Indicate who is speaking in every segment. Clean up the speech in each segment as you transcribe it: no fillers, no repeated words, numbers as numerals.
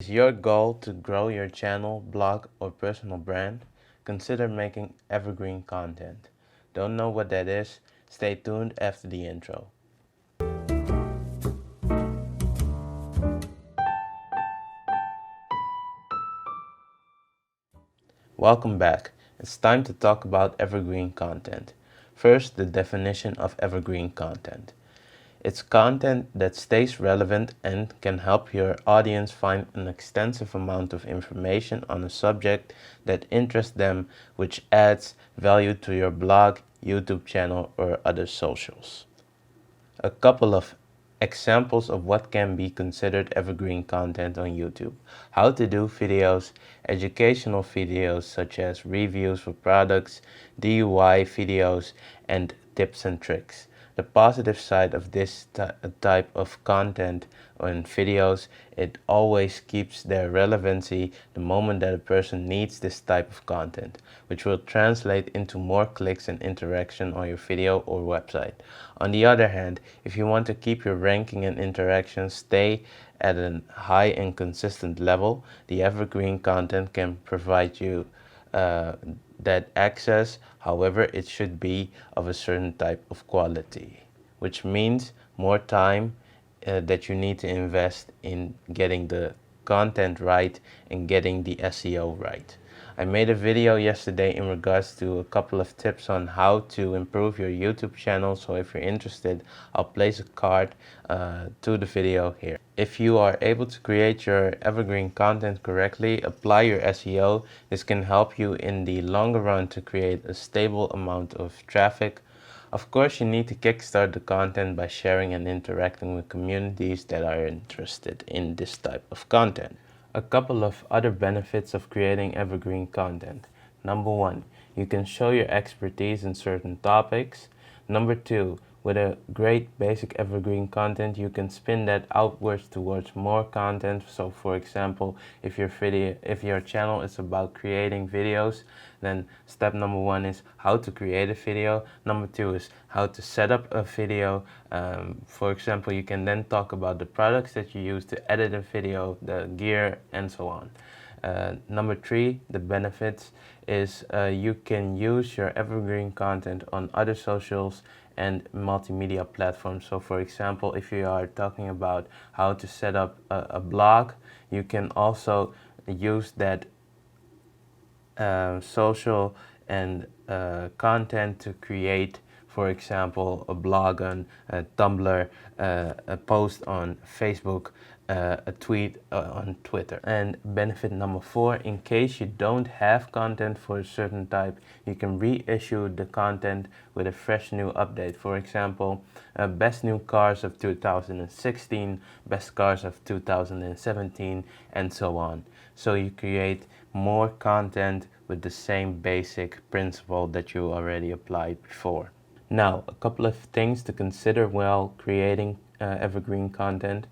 Speaker 1: Is your goal to grow your channel, blog, or personal brand? Consider making evergreen content. Don't know what that is? Stay tuned after the intro. Welcome back. It's time to talk about evergreen content. First, the definition of evergreen content. It's content that stays relevant and can help your audience find an extensive amount of information on a subject that interests them, which adds value to your blog, YouTube channel, or other socials. A couple of examples of what can be considered evergreen content on YouTube. How to do videos, educational videos such as reviews for products, DIY videos, and tips and tricks. The positive side of this type of content and videos, it always keeps their relevancy the moment that a person needs this type of content, which will translate into more clicks and interaction on your video or website. On the other hand, if you want to keep your ranking and interactions stay at a high and consistent level, the evergreen content can provide you that access. However, it should be of a certain type of quality, which means more time that you need to invest in getting the content right and getting the SEO right. I made a video yesterday in regards to a couple of tips on how to improve your YouTube channel, so if you're interested, I'll place a card to the video here. If you are able to create your evergreen content correctly, apply your SEO, this can help you in the longer run to create a stable amount of traffic. Of course, you need to kickstart the content by sharing and interacting with communities that are interested in this type of content. A couple of other benefits of creating evergreen content. Number one, you can show your expertise in certain topics. Number two, with a great basic evergreen content, you can spin that outwards towards more content. So for example, if your channel is about creating videos, then step number one is how to create a video. Number two is how to set up a video. For example, you can then talk about the products that you use to edit a video, the gear, and so on. Number three, the benefits is you can use your evergreen content on other socials and multimedia platforms. So for example, if you are talking about how to set up a blog, you can also use that social and content to create, for example, a blog on Tumblr, a post on Facebook, a tweet on Twitter. And benefit number four, in case you don't have content for a certain type, you can reissue the content with a fresh new update. For example, best new cars of 2016, best cars of 2017, and so on. So you create more content with the same basic principle that you already applied before. Now, a couple of things to consider while creating evergreen content.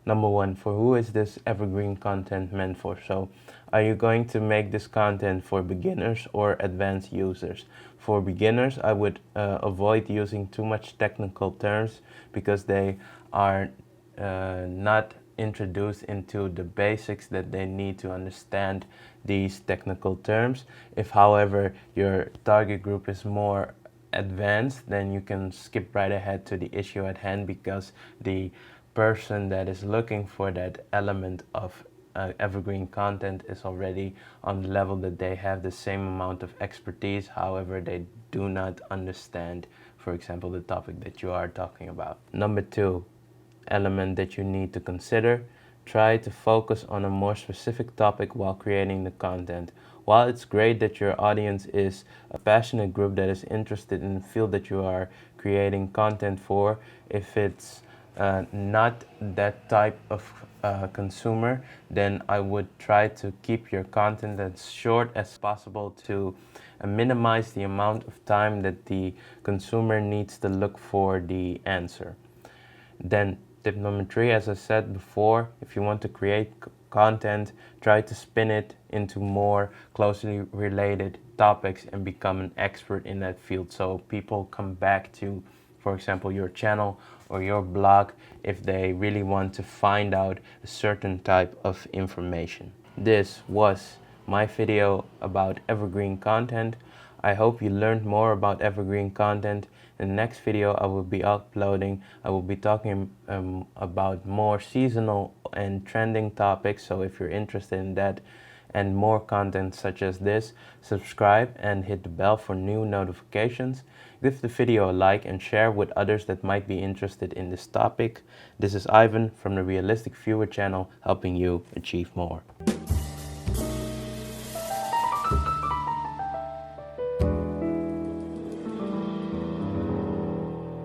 Speaker 1: Number one, for who is this evergreen content meant for? So, are you going to make this content for beginners or advanced users? For beginners, I would avoid using too much technical terms because they are not introduced into the basics that they need to understand these technical terms. If, however, your target group is more advanced, then you can skip right ahead to the issue at hand, because the person that is looking for that element of evergreen content is already on the level that they have the same amount of expertise. However, they do not understand, for example, the topic that you are talking about. Number two element that you need to consider: try to focus on a more specific topic while creating the content. While it's great that your audience is a passionate group that is interested in the field that you are creating content for, if it's not that type of consumer, then I would try to keep your content as short as possible to minimize the amount of time that the consumer needs to look for the answer. Then tip number three, as I said before, if you want to create content, try to spin it into more closely related topics and become an expert in that field, so people come back to, for example, your channel or your blog if they really want to find out a certain type of information. This was my video about evergreen content. I hope you learned more about evergreen content. In the next video I will be uploading, I will be talking about more seasonal and trending topics. So if you're interested in that and more content such as this, subscribe and hit the bell for new notifications. Give the video a like and share with others that might be interested in this topic. This is Ivan from the Realistic Viewer channel, helping you achieve more.